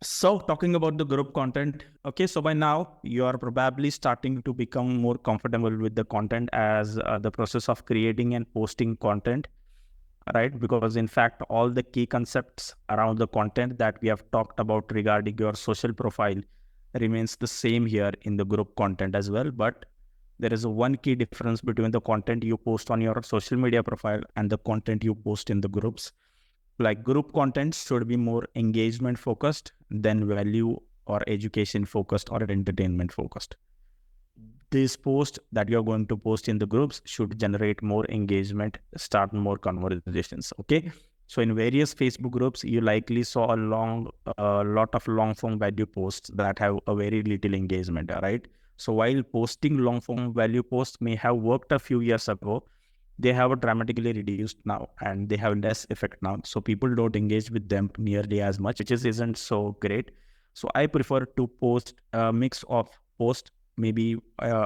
So talking about the group content, okay, so by now you are probably starting to become more comfortable with the content as the process of creating and posting content, right? Because in fact, all the key concepts around the content that we have talked about regarding your social profile remains the same here in the group content as well. But there is a one key difference between the content you post on your social media profile and the content you post in the groups. Like group content should be more engagement focused than value or education focused or entertainment focused. This post that you're going to post in the groups should generate more engagement, start more conversations. Okay. So in various Facebook groups, you likely saw a lot of long form value posts that have a very little engagement, right? So while posting long form value posts may have worked a few years ago, they have dramatically reduced now and they have less effect now. So people don't engage with them nearly as much, which isn't so great. So I prefer to post a mix of posts. Maybe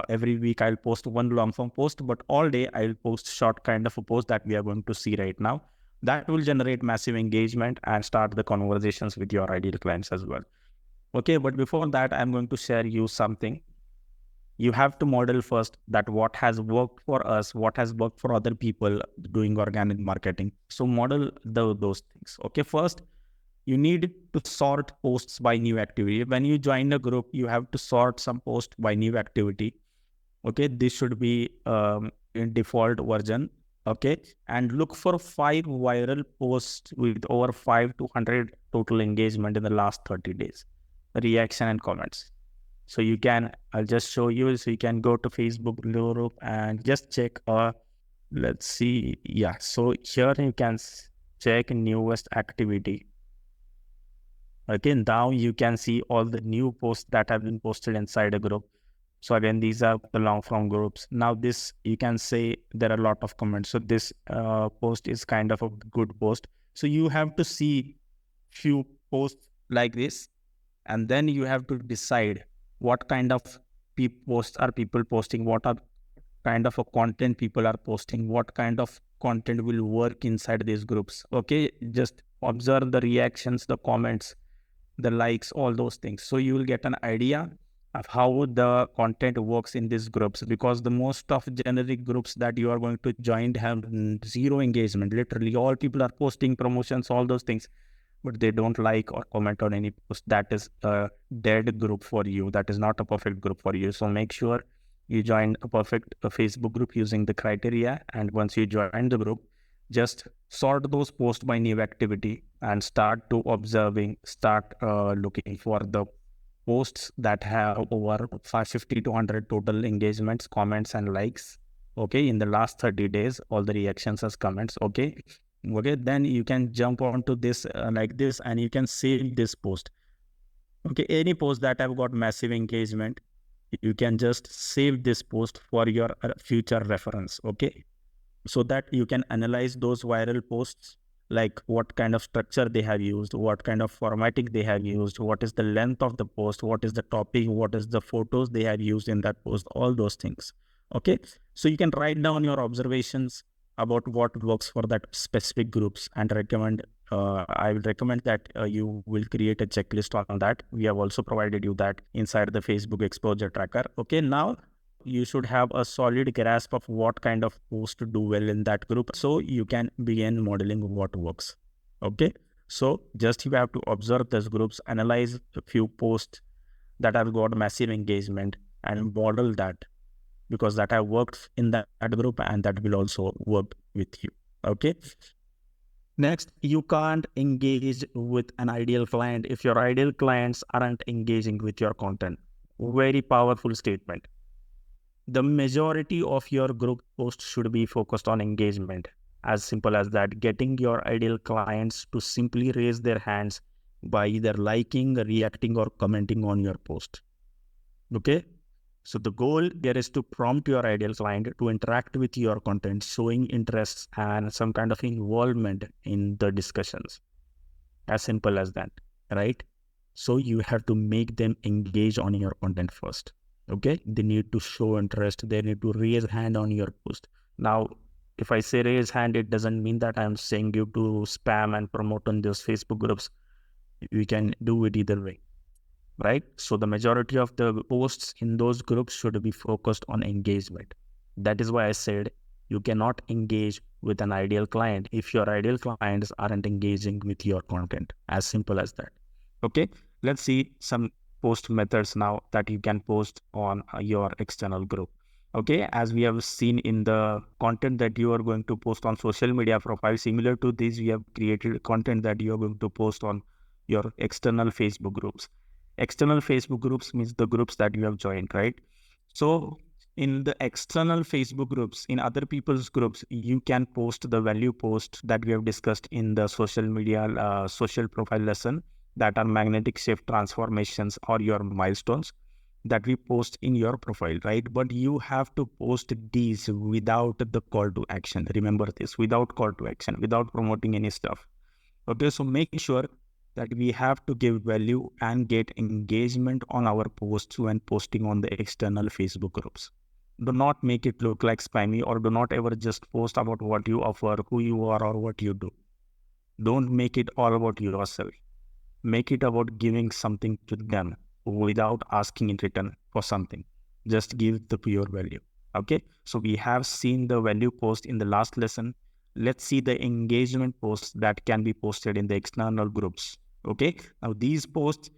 every week I'll post one long form post, but all day I'll post short kind of a post that we are going to see right now. That will generate massive engagement and start the conversations with your ideal clients as well. Okay, but before that, I'm going to share you something. You have to model first that what has worked for us, what has worked for other people doing organic marketing. So model those things. Okay, first you need to sort posts by new activity. When you join a group, you have to sort some posts by new activity. Okay, this should be in default version. Okay, and look for 5 viral posts with over 5 to 100 total engagement in the last 30 days, reaction and comments. So you can, I'll just show you. So you can go to Facebook group and just check. Let's see. Yeah. So here you can check newest activity. Again, now you can see all the new posts that have been posted inside a group. So again, these are the long form groups. Now this, you can say there are a lot of comments. So this post is kind of a good post. So you have to see few posts like this, and then you have to decide what kind of posts are people posting, what are kind of a content people are posting, what kind of content will work inside these groups. Okay, just observe the reactions, the comments, the likes, all those things. So you will get an idea of how the content works in these groups, because the most of generic groups that you are going to join have zero engagement. Literally all people are posting promotions, all those things, but they don't like or comment on any post. That is a dead group for you. That is not a perfect group for you. So make sure you join a perfect Facebook group using the criteria. And once you join the group, just sort those posts by new activity and start to observing, start looking for the posts that have over 550 to 100 total engagements, comments and likes. Okay, in the last 30 days, all the reactions as comments. Okay, then you can jump onto this like this, and you can save this post. Okay, any post that have got massive engagement, you can just save this post for your future reference. Okay, so that you can analyze those viral posts, like what kind of structure they have used, what kind of formatting they have used, what is the length of the post, what is the topic, what is the photos they have used in that post, all those things. Okay, so you can write down your observations about what works for that specific groups, and I will recommend that you will create a checklist on that. We have also provided you that inside the Facebook exposure tracker. Okay, now you should have a solid grasp of what kind of post to do well in that group, so you can begin modeling what works. Okay, so just you have to observe those groups, analyze a few posts that have got massive engagement, and model that, because that have worked in that group and that will also work with you. Okay, next, you can't engage with an ideal client if your ideal clients aren't engaging with your content. Very powerful statement. The majority of your group posts should be focused on engagement. As simple as that. Getting your ideal clients to simply raise their hands by either liking, reacting, or commenting on your post. Okay, so the goal here is to prompt your ideal client to interact with your content, showing interests and some kind of involvement in the discussions. As simple as that, right? So you have to make them engage on your content first. Okay, they need to show interest, they need to raise hand on your post. Now, if I say raise hand, it doesn't mean that I'm saying you to spam and promote on those Facebook groups. We can do it either way, right? So the majority of the posts in those groups should be focused on engagement. That is why I said you cannot engage with an ideal client if your ideal clients aren't engaging with your content. As simple as that. Okay, let's see some post methods now that you can post on your external group. Okay, as we have seen in the content that you are going to post on social media profile, similar to this, we have created content that you are going to post on your external Facebook groups. External Facebook groups means the groups that you have joined, right? So in the external Facebook groups, in other people's groups, you can post the value post that we have discussed in the social media, social profile lesson, that are magnetic shift transformations or your milestones that we post in your profile, right? But you have to post these without the call to action. Remember this, without call to action, without promoting any stuff. Okay, so make sure that we have to give value and get engagement on our posts when posting on the external Facebook groups. Do not make it look like spammy, or do not ever just post about what you offer, who you are, or what you do. Don't make it all about yourself. Make it about giving something to them without asking in return for something. Just give the pure value. Okay, so we have seen the value post in the last lesson. Let's see the engagement posts that can be posted in the external groups. Okay, now these posts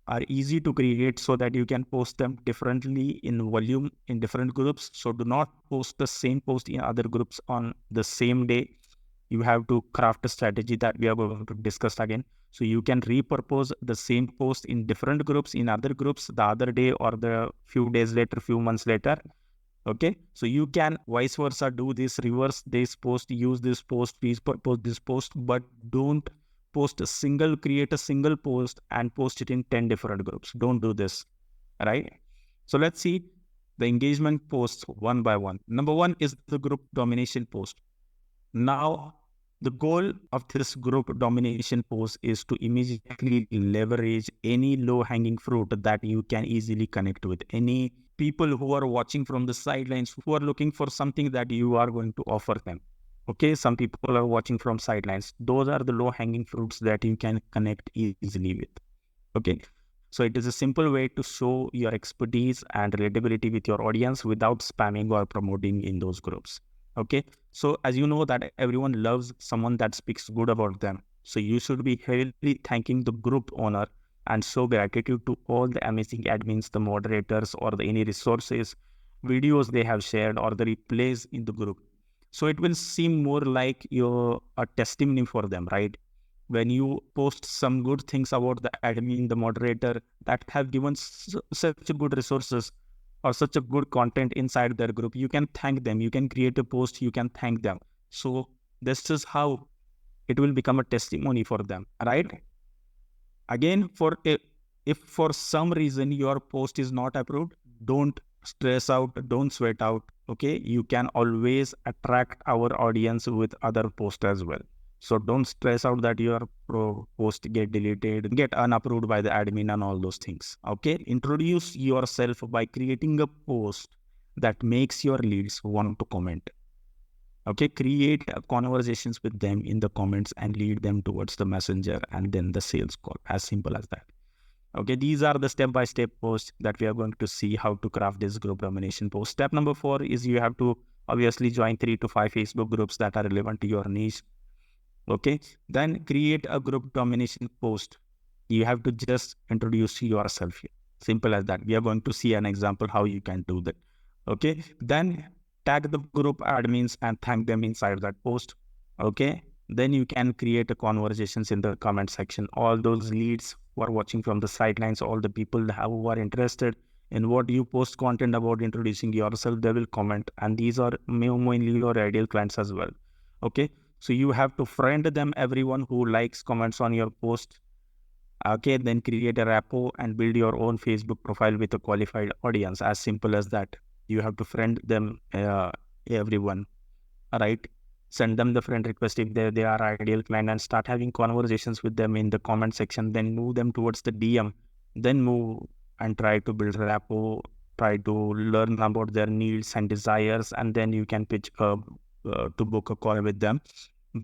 are easy to create so that you can post them differently in volume in different groups. So do not post the same post in other groups on the same day. You have to craft a strategy that we are going to discuss again. So you can repurpose the same post in different groups, in other groups, the other day or the few days later, few months later. Okay, so you can vice versa do this, reverse this post, use this post, please post this post, but don't create a single post and post it in 10 different groups. Don't do this, right? So let's see the engagement posts one by one. Number one is the group domination post. Now, the goal of this group domination post is to immediately leverage any low-hanging fruit that you can easily connect with. Any people who are watching from the sidelines, who are looking for something that you are going to offer them. Okay, some people are watching from sidelines. Those are the low-hanging fruits that you can connect easily with. Okay, so it is a simple way to show your expertise and relatability with your audience without spamming or promoting in those groups. Okay, so as you know that everyone loves someone that speaks good about them. So you should be heavily thanking the group owner and show gratitude to all the amazing admins, the moderators, or the any resources, videos they have shared, or the replays in the group. So it will seem more like you're a testimony for them, right? When you post some good things about the admin, the moderator that have given such a good resources or such a good content inside their group, you can thank them. You can create a post, you can thank them. So this is how it will become a testimony for them, right? Again, if for some reason your post is not approved, don't stress out, don't sweat out. Okay, you can always attract our audience with other posts as well. So don't stress out that your post get deleted, get unapproved by the admin and all those things. Okay, introduce yourself by creating a post that makes your leads want to comment. Okay, create conversations with them in the comments and lead them towards the messenger and then the sales call. As simple as that. Okay, these are the step-by-step posts that we are going to see how to craft this group domination post. Step number 4 is you have to obviously join 3 to 5 Facebook groups that are relevant to your niche. Okay, then create a group domination post. You have to just introduce yourself here. Simple as that. We are going to see an example how you can do that. Okay, then tag the group admins and thank them inside that post. Okay, then you can create a conversations in the comment section. All those leads who are watching from the sidelines, all the people who are interested in what you post content about introducing yourself, they will comment, and these are mainly your ideal clients as well. Okay, so you have to friend them, everyone who likes, comments on your post. Okay, then create a rapport and build your own Facebook profile with a qualified audience. As simple as that. You have to friend them, everyone, right? Send them the friend request if they are ideal client and start having conversations with them in the comment section. Then move them towards the DM. Then move and try to build rapport, try to learn about their needs and desires, and then you can pitch to book a call with them.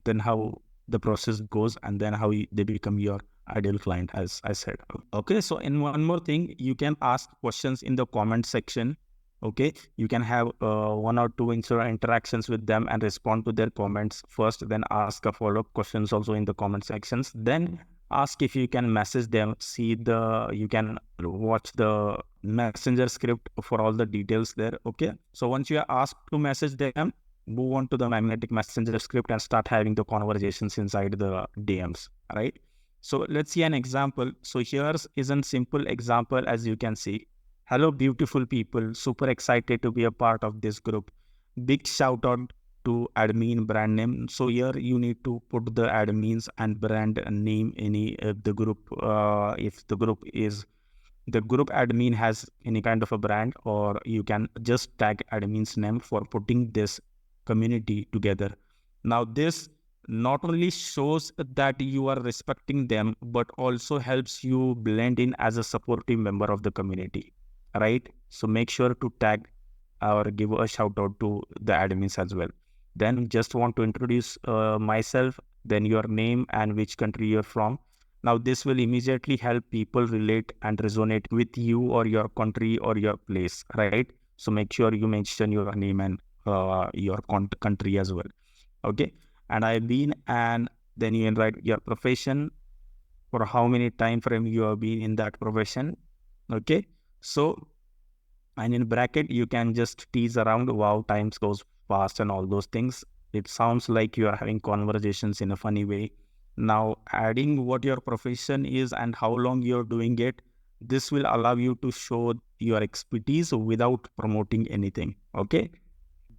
Then how the process goes, and then how they become your ideal client, as I said. Okay, so in one more thing, you can ask questions in the comment section. Okay, you can have one or two interactions with them and respond to their comments first, then ask a follow-up questions also in the comment sections. Then ask if you can message them, you can watch the messenger script for all the details there. Okay, so once you are asked to message them, move on to the magnetic messenger script and start having the conversations inside the DMs, right? So let's see an example. So here's is a simple example, as you can see. Hello, beautiful people. Super excited to be a part of this group. Big shout out to admin brand name. So here you need to put the admins and brand name any the group. If the group admin has any kind of a brand, or you can just tag admin's name for putting this community together. Now this not only shows that you are respecting them, but also helps you blend in as a supportive member of the community, right? So make sure to tag or give a shout out to the admins as well. Then just want to introduce myself, then your name and which country you're from. Now this will immediately help people relate and resonate with you or your country or your place, right? So make sure you mention your name and your country as well. Okay, and I've been, and then you can write your profession, for how many time frame you have been in that profession. Okay, so, and in bracket you can just tease around, wow, times goes fast and all those things. It sounds like you are having conversations in a funny way. Now adding what your profession is and how long you're doing it, this will allow you to show your expertise without promoting anything. Okay,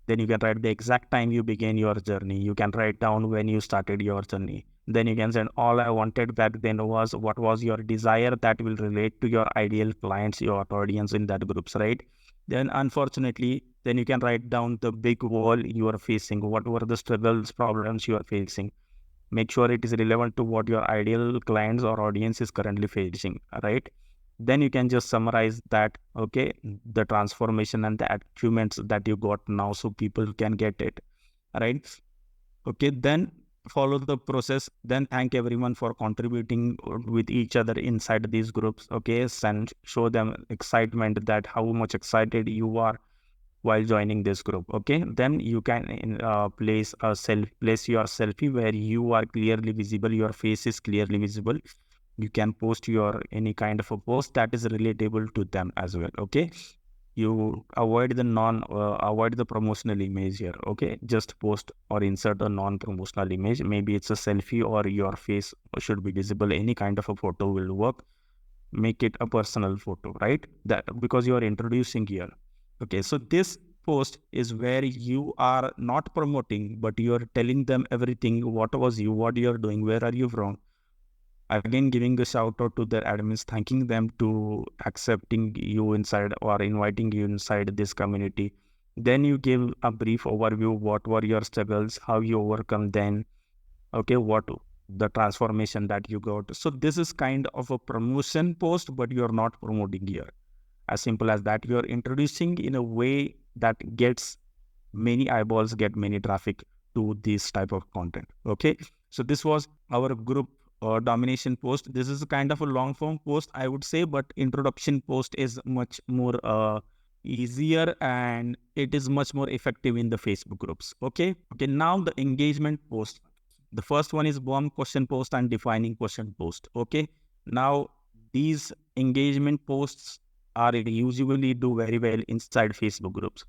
then you can write the exact time you began your journey. You can write down when you started your journey. Then you can say, all I wanted back then was, what was your desire that will relate to your ideal clients, your audience in that groups, right? Then unfortunately, then you can write down the big wall you are facing. What were the struggles, problems you are facing? Make sure it is relevant to what your ideal clients or audience is currently facing, right? Then you can just summarize that, okay, the transformation and the achievements that you got now, so people can get it, right? Okay, then follow the process, then thank everyone for contributing with each other inside these groups. Okay, and show them excitement, that how much excited you are while joining this group. Okay, then you can place your selfie where you are clearly visible, your face is clearly visible. You can post your any kind of a post that is relatable to them as well. Okay, you avoid the promotional image here. Okay, just post or insert a non-promotional image. Maybe it's a selfie or your face should be visible. Any kind of a photo will work. Make it a personal photo, right? That because you are introducing here. Okay, so this post is where you are not promoting, but you are telling them everything. What was you? What you are doing? Where are you from? Again, giving a shout out to their admins, thanking them to accepting you inside or inviting you inside this community. Then you give a brief overview. What were your struggles? How you overcome them? Okay, what the transformation that you got. So this is kind of a promotion post, but you're not promoting here. As simple as that. You're introducing in a way that gets many eyeballs, get many traffic to this type of content. Okay, so this was our group domination post. This is a kind of a long form post, I would say, but introduction post is much more easier, and it is much more effective in the Facebook groups. Okay, now the engagement post. The first one is bomb question post and defining question post. Okay, now these engagement posts are usually do very well inside Facebook groups.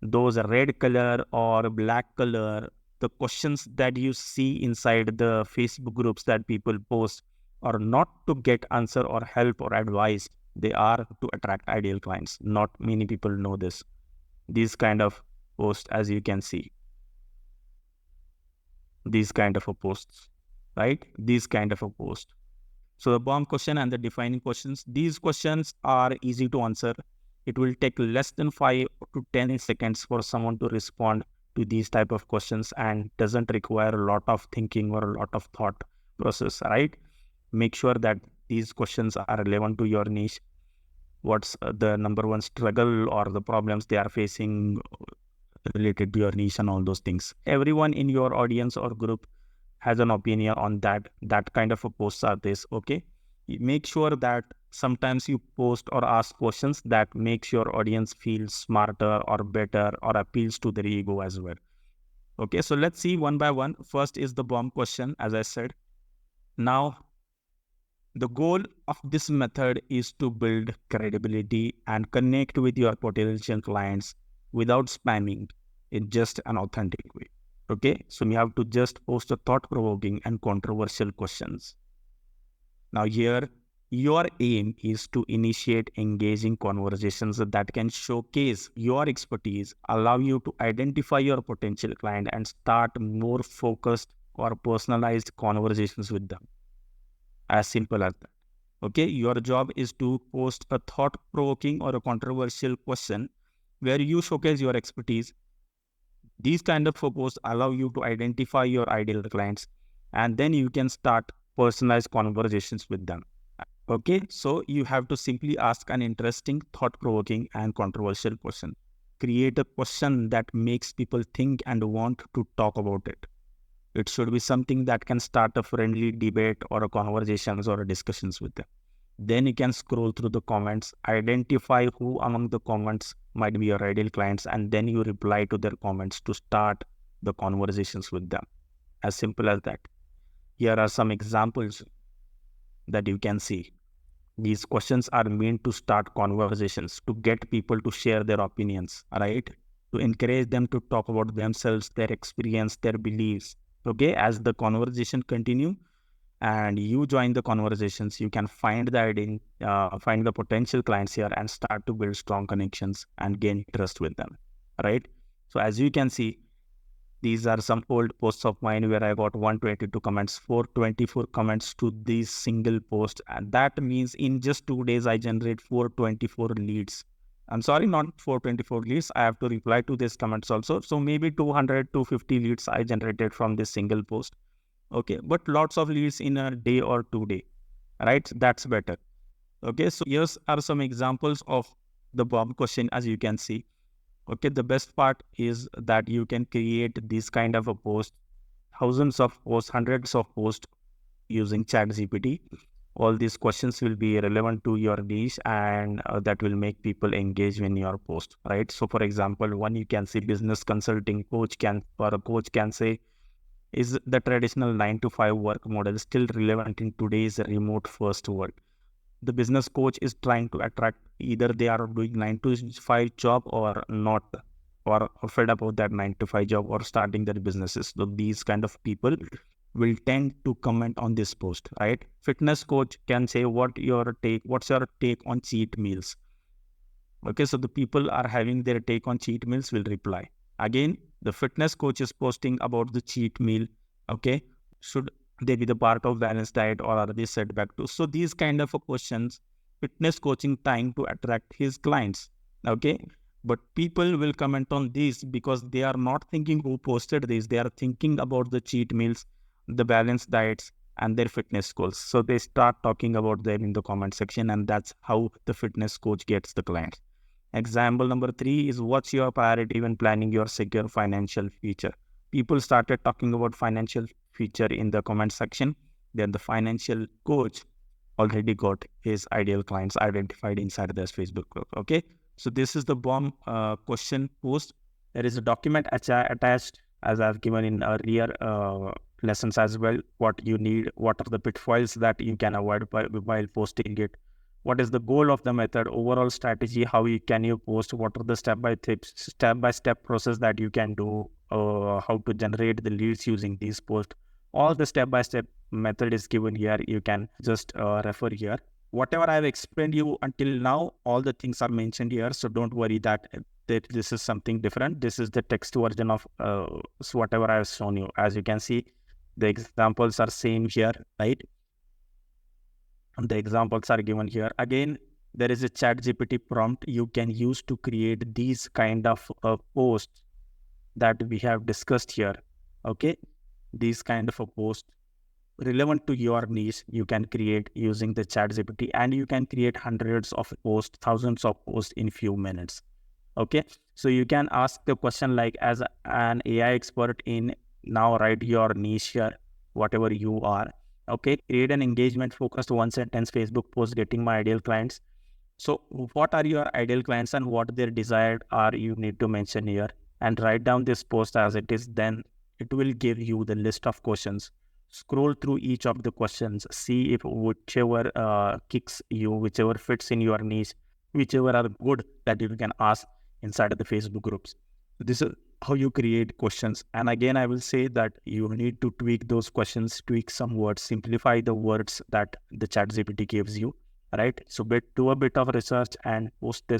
Those red color or black color, the questions that you see inside the Facebook groups that people post are not to get answer or help or advice. They are to attract ideal clients. Not many people know this. These kind of posts, as you can see, these kind of a posts, right? These kind of a post. So the bomb question and the defining questions, these questions are easy to answer. It will take less than 5 to 10 seconds for someone to respond to these type of questions, and doesn't require a lot of thinking or a lot of thought process, right? Make sure that these questions are relevant to your niche. What's the number one struggle or the problems they are facing related to your niche and all those things. Everyone in your audience or group has an opinion on that kind of a posts are this. Okay, make sure that sometimes you post or ask questions that makes your audience feel smarter or better or appeals to their ego as well. Okay, so let's see one by one. First is the bomb question, as I said. Now, the goal of this method is to build credibility and connect with your potential clients without spamming in just an authentic way. Okay, so you have to just post a thought-provoking and controversial questions. Now here, your aim is to initiate engaging conversations that can showcase your expertise, allow you to identify your potential client and start more focused or personalized conversations with them. As simple as that. Okay, your job is to post a thought-provoking or a controversial question where you showcase your expertise. These kind of posts allow you to identify your ideal clients, and then you can start personalized conversations with them. Okay, so you have to simply ask an interesting, thought-provoking, and controversial question. Create a question that makes people think and want to talk about it. It should be something that can start a friendly debate or a conversations or a discussions with them. Then you can scroll through the comments, identify who among the comments might be your ideal clients, and then you reply to their comments to start the conversations with them. As simple as that. Here are some examples that you can see. These questions are meant to start conversations, to get people to share their opinions, right? To encourage them to talk about themselves, their experience, their beliefs. Okay, as the conversation continue and you join the conversations, you can find find the potential clients here and start to build strong connections and gain trust with them, right? So as you can see, these are some old posts of mine where I got 122 comments, 424 comments to this single post. And that means in just 2 days, I generate 424 leads. I'm sorry, not 424 leads. I have to reply to these comments also. So maybe 200, 250 leads I generated from this single post. Okay, but lots of leads in a day or 2 days, right? That's better. Okay, so here's are some examples of the bomb question, as you can see. Okay, the best part is that you can create this kind of a post, thousands of posts, hundreds of posts using ChatGPT. All these questions will be relevant to your niche and that will make people engage in your post, right? So for example, one you can see business consulting coach can, or a coach can say, is the traditional 9 to 5 work model still relevant in today's remote first world? The business coach is trying to attract, either they are doing 9 to 5 job or not, or fed up with that 9 to 5 job or starting their businesses. So these kind of people will tend to comment on this post, right? Fitness coach can say, what's your take on cheat meals? Okay, so the people are having their take on cheat meals will reply. Again, the fitness coach is posting about the cheat meal. Okay, should they be the part of balanced diet or are they setback too? So these kind of questions, fitness coaching trying to attract his clients. Okay, but people will comment on this because they are not thinking who posted this. They are thinking about the cheat meals, the balanced diets, and their fitness goals. So they start talking about them in the comment section, and that's how the fitness coach gets the clients. Example number 3 is, what's your priority when planning your secure financial future? People started talking about financial future in the comment section. Then the financial coach already got his ideal clients identified inside this Facebook group. Okay, so this is the bomb question post. There is a document attached, as I've given in earlier lessons as well. What you need, what are the pitfalls that you can avoid while posting it? What is the goal of the method, overall strategy, how can you post, what are the step-by-step process that you can do, how to generate the leads using these posts. All the step-by-step method is given here. You can just refer here. Whatever I've explained you until now, all the things are mentioned here. So don't worry that this is something different. This is the text version of whatever I've shown you. As you can see, the examples are same here, right? The examples are given here. Again, there is a ChatGPT prompt you can use to create these kind of posts that we have discussed here. Okay, these kind of a post relevant to your niche you can create using the ChatGPT, and you can create hundreds of posts, thousands of posts in few minutes. Okay, so you can ask the question like, as an AI expert in, now write your niche here. whatever you are. Okay, create an engagement focused one sentence Facebook post getting my ideal clients. So what are your ideal clients and what their desired are, you need to mention here and write down this post as it is. Then it will give you the list of questions. Scroll through each of the questions, see if whichever kicks you, whichever fits in your niche, whichever are good that you can ask inside of the Facebook groups. This is how you create questions. And again, I will say that you need to tweak those questions, tweak some words, simplify the words that the ChatGPT gives you, right? So do a bit of research and post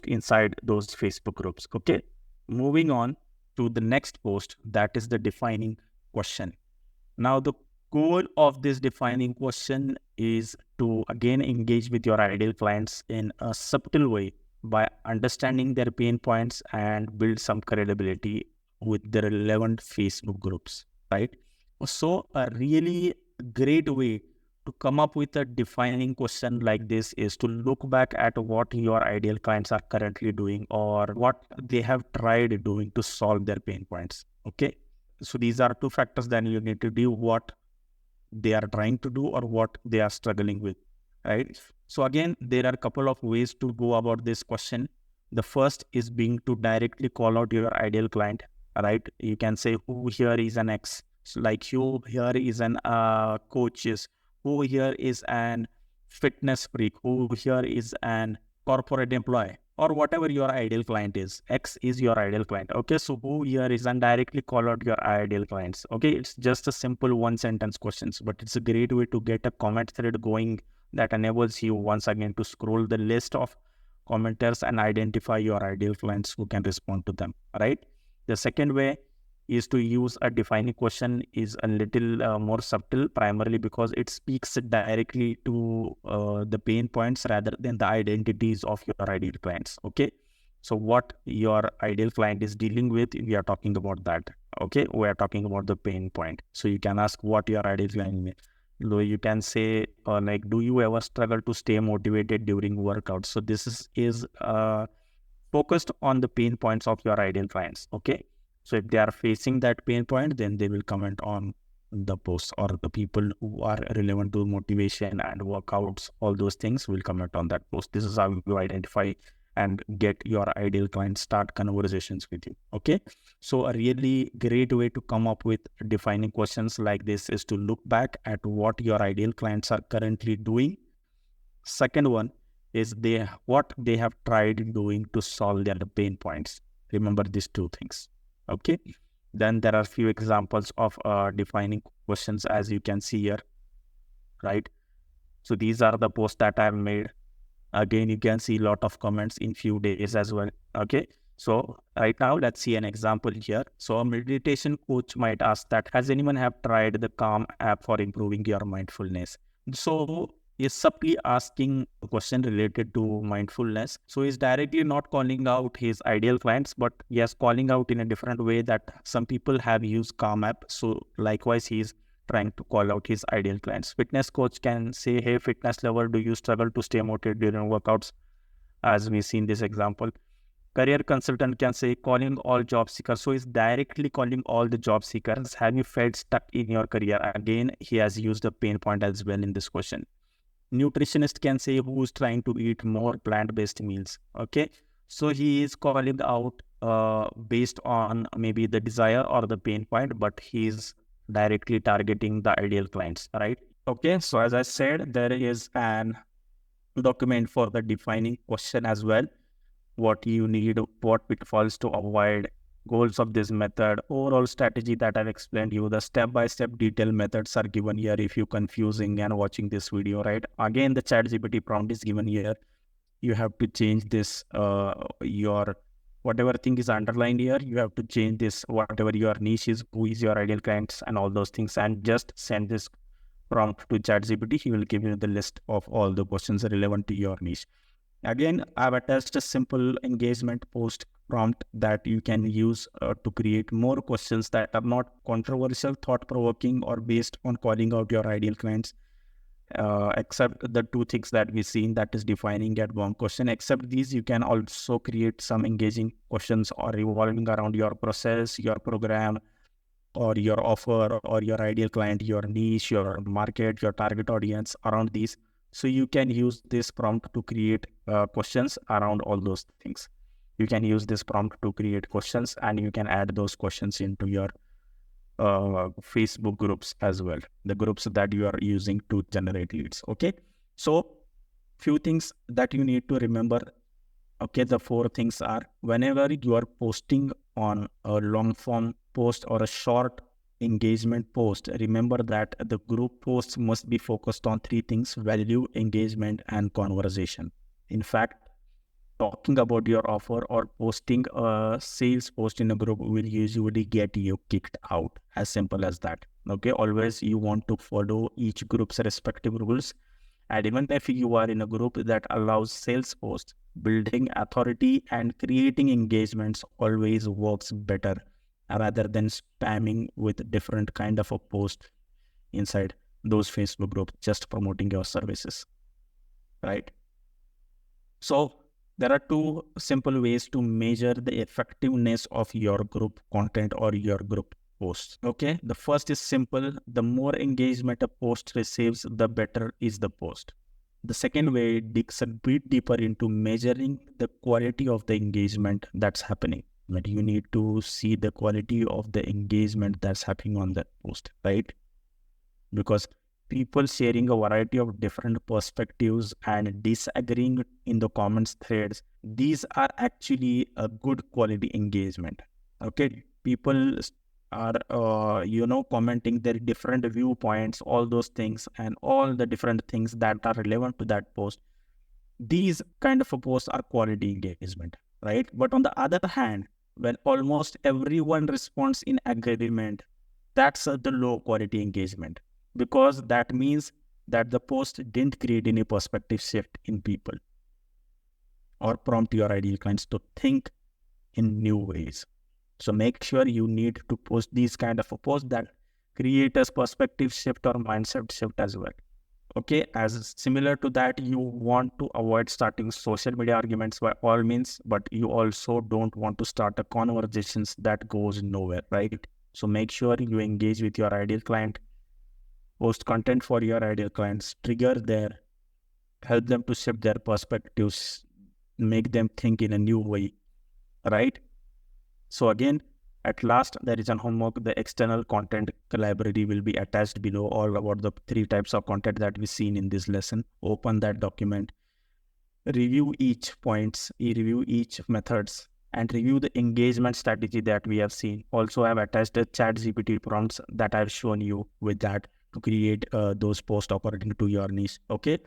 inside those Facebook groups. Okay. Moving on to the next post, that is the defining question. Now, the goal of this defining question is to again engage with your ideal clients in a subtle way by understanding their pain points and build some credibility with the relevant Facebook groups, right? So a really great way to come up with a defining question like this is to look back at what your ideal clients are currently doing or what they have tried doing to solve their pain points. Okay. So these are two factors that you need to do, what they are trying to do or what they are struggling with, right? So again, there are a couple of ways to go about this question. The first is being to directly call out your ideal client, right? You can say who here is an X, so like who here is an coach, is who here is an fitness freak, who here is an corporate employee, or whatever your ideal client is. X is your ideal client. Okay, so who here is, and directly call out your ideal clients. Okay, it's just a simple one sentence questions, but it's a great way to get a comment thread going that enables you once again to scroll the list of commenters and identify your ideal clients who can respond to them, right? The second way is to use a defining question is a little more subtle, primarily because it speaks directly to the pain points rather than the identities of your ideal clients. Okay, so what your ideal client is dealing with, we are talking about that. Okay, we are talking about the pain point. So you can ask what your ideal client is. You can say like, do you ever struggle to stay motivated during workouts? So this is focused on the pain points of your ideal clients. Okay, so if they are facing that pain point, then they will comment on the post, or the people who are relevant to motivation and workouts, all those things will comment on that post. This is how you identify and get your ideal clients start conversations with you. Okay, so a really great way to come up with defining questions like this is to look back at what your ideal clients are currently doing. Second one is what they have tried doing to solve their pain points. Remember these two things. Okay, then there are few examples of defining questions, as you can see here, right? So these are the posts that I've made. Again, you can see a lot of comments in few days as well. Okay, so right now let's see an example here. So a meditation coach might ask that, has anyone have tried the Calm app for improving your mindfulness? So is subtly asking a question related to mindfulness. So he's directly not calling out his ideal clients, but yes, calling out in a different way that some people have used Calm app. So likewise, he's trying to call out his ideal clients. Fitness coach can say, hey, fitness lover, do you struggle to stay motivated during workouts? As we see in this example. Career consultant can say, calling all job seekers. So he's directly calling all the job seekers. Have you felt stuck in your career? Again, he has used a pain point as well in this question. Nutritionist can say, who's trying to eat more plant-based meals. Okay, so he is calling out based on maybe the desire or the pain point, but he's directly targeting the ideal clients, right? Okay, so as I said, there is an document for the defining question as well, what you need, what pitfalls to avoid, goals of this method, overall strategy that I've explained you. The step-by-step detailed methods are given here if you're confusing and watching this video, right? Again, the ChatGPT prompt is given here. You have to change this, your whatever thing is underlined here, you have to change this, whatever your niche is, who is your ideal clients and all those things, and just send this prompt to ChatGPT. He will give you the list of all the questions relevant to your niche. Again, I've attached a simple engagement post prompt that you can use to create more questions that are not controversial, thought-provoking, or based on calling out your ideal clients, except the two things that we've seen, that is defining and one question. Except these, you can also create some engaging questions or revolving around your process, your program, or your offer or your ideal client, your niche, your market, your target audience around these. So you can use this prompt to create questions around all those things. You can use this prompt to create questions, and you can add those questions into your Facebook groups as well, the groups that you are using to generate leads. Okay. So few things that you need to remember. Okay, the four things are: whenever you are posting on a long form post or a short engagement post, remember that the group posts must be focused on three things: value, engagement, and conversation. In fact, talking about your offer or posting a sales post in a group will usually get you kicked out. As simple as that. Okay, always you want to follow each group's respective rules. And even if you are in a group that allows sales posts, building authority and creating engagements always works better rather than spamming with different kind of a post inside those Facebook groups just promoting your services, right? So there are two simple ways to measure the effectiveness of your group content or your group posts. Okay, the first is simple: the more engagement a post receives, the better is the post. The second way digs a bit deeper into measuring the quality of the engagement that's happening. But you need to see the quality of the engagement that's happening on that post, right? Because people sharing a variety of different perspectives and disagreeing in the comments threads, these are actually a good quality engagement. Okay, people are commenting their different viewpoints, all those things, and all the different things that are relevant to that post. These kind of a posts are quality engagement, right? But on the other hand, when almost everyone responds in agreement, that's the low quality engagement, because that means that the post didn't create any perspective shift in people or prompt your ideal clients to think in new ways. So make sure you need to post these kind of a post that create a perspective shift or mindset shift as well. Okay, as similar to that, you want to avoid starting social media arguments by all means, but you also don't want to start a conversations that goes nowhere, right? So make sure you engage with your ideal client, post content for your ideal clients, trigger their, help them to shift their perspectives, make them think in a new way, right? So again, at last, there is an homework. The external content library will be attached below, all about the three types of content that we've seen in this lesson. Open that document, review each points, review each methods, and review the engagement strategy that we have seen. Also, I've attached the chat GPT prompts that I've shown you with that to create those posts according to your niche. Okay.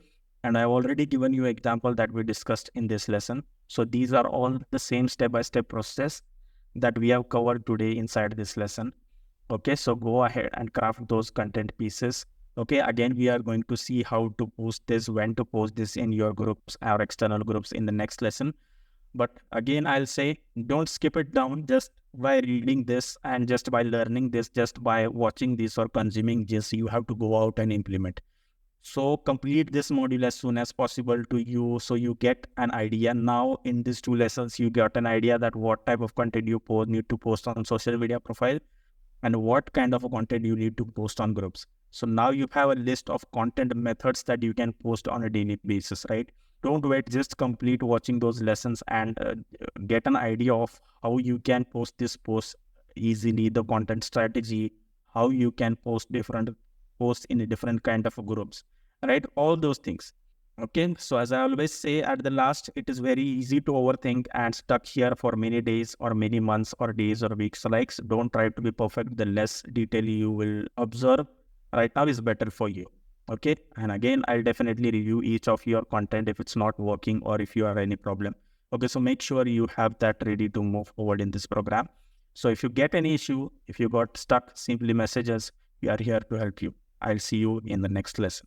And I've already given you example that we discussed in this lesson. So these are all the same step-by-step process that we have covered today inside this lesson. Okay, so go ahead and craft those content pieces. Okay, again, we are going to see how to post this, when to post this in your groups or external groups in the next lesson. But again, I'll say, don't skip it down just by reading this and just by learning this, just by watching this or consuming this. You have to go out and implement. So complete this module as soon as possible to you, so you get an idea. Now in these two lessons, you got an idea that what type of content you need to post on social media profile and what kind of content you need to post on groups. So now you have a list of content methods that you can post on a daily basis, right? Don't wait, just complete watching those lessons and get an idea of how you can post this post easily, the content strategy, how you can post different posts in a different kind of groups, right? All those things. Okay, so as I always say at the last, it is very easy to overthink and stuck here for many days or many months or days or weeks. So like, don't try to be perfect. The less detail you will observe right now is better for you. Okay, and again, I'll definitely review each of your content if it's not working or if you have any problem. Okay, so make sure you have that ready to move forward in this program. So if you get any issue, if you got stuck, simply message us. We are here to help you. I'll see you in the next lesson.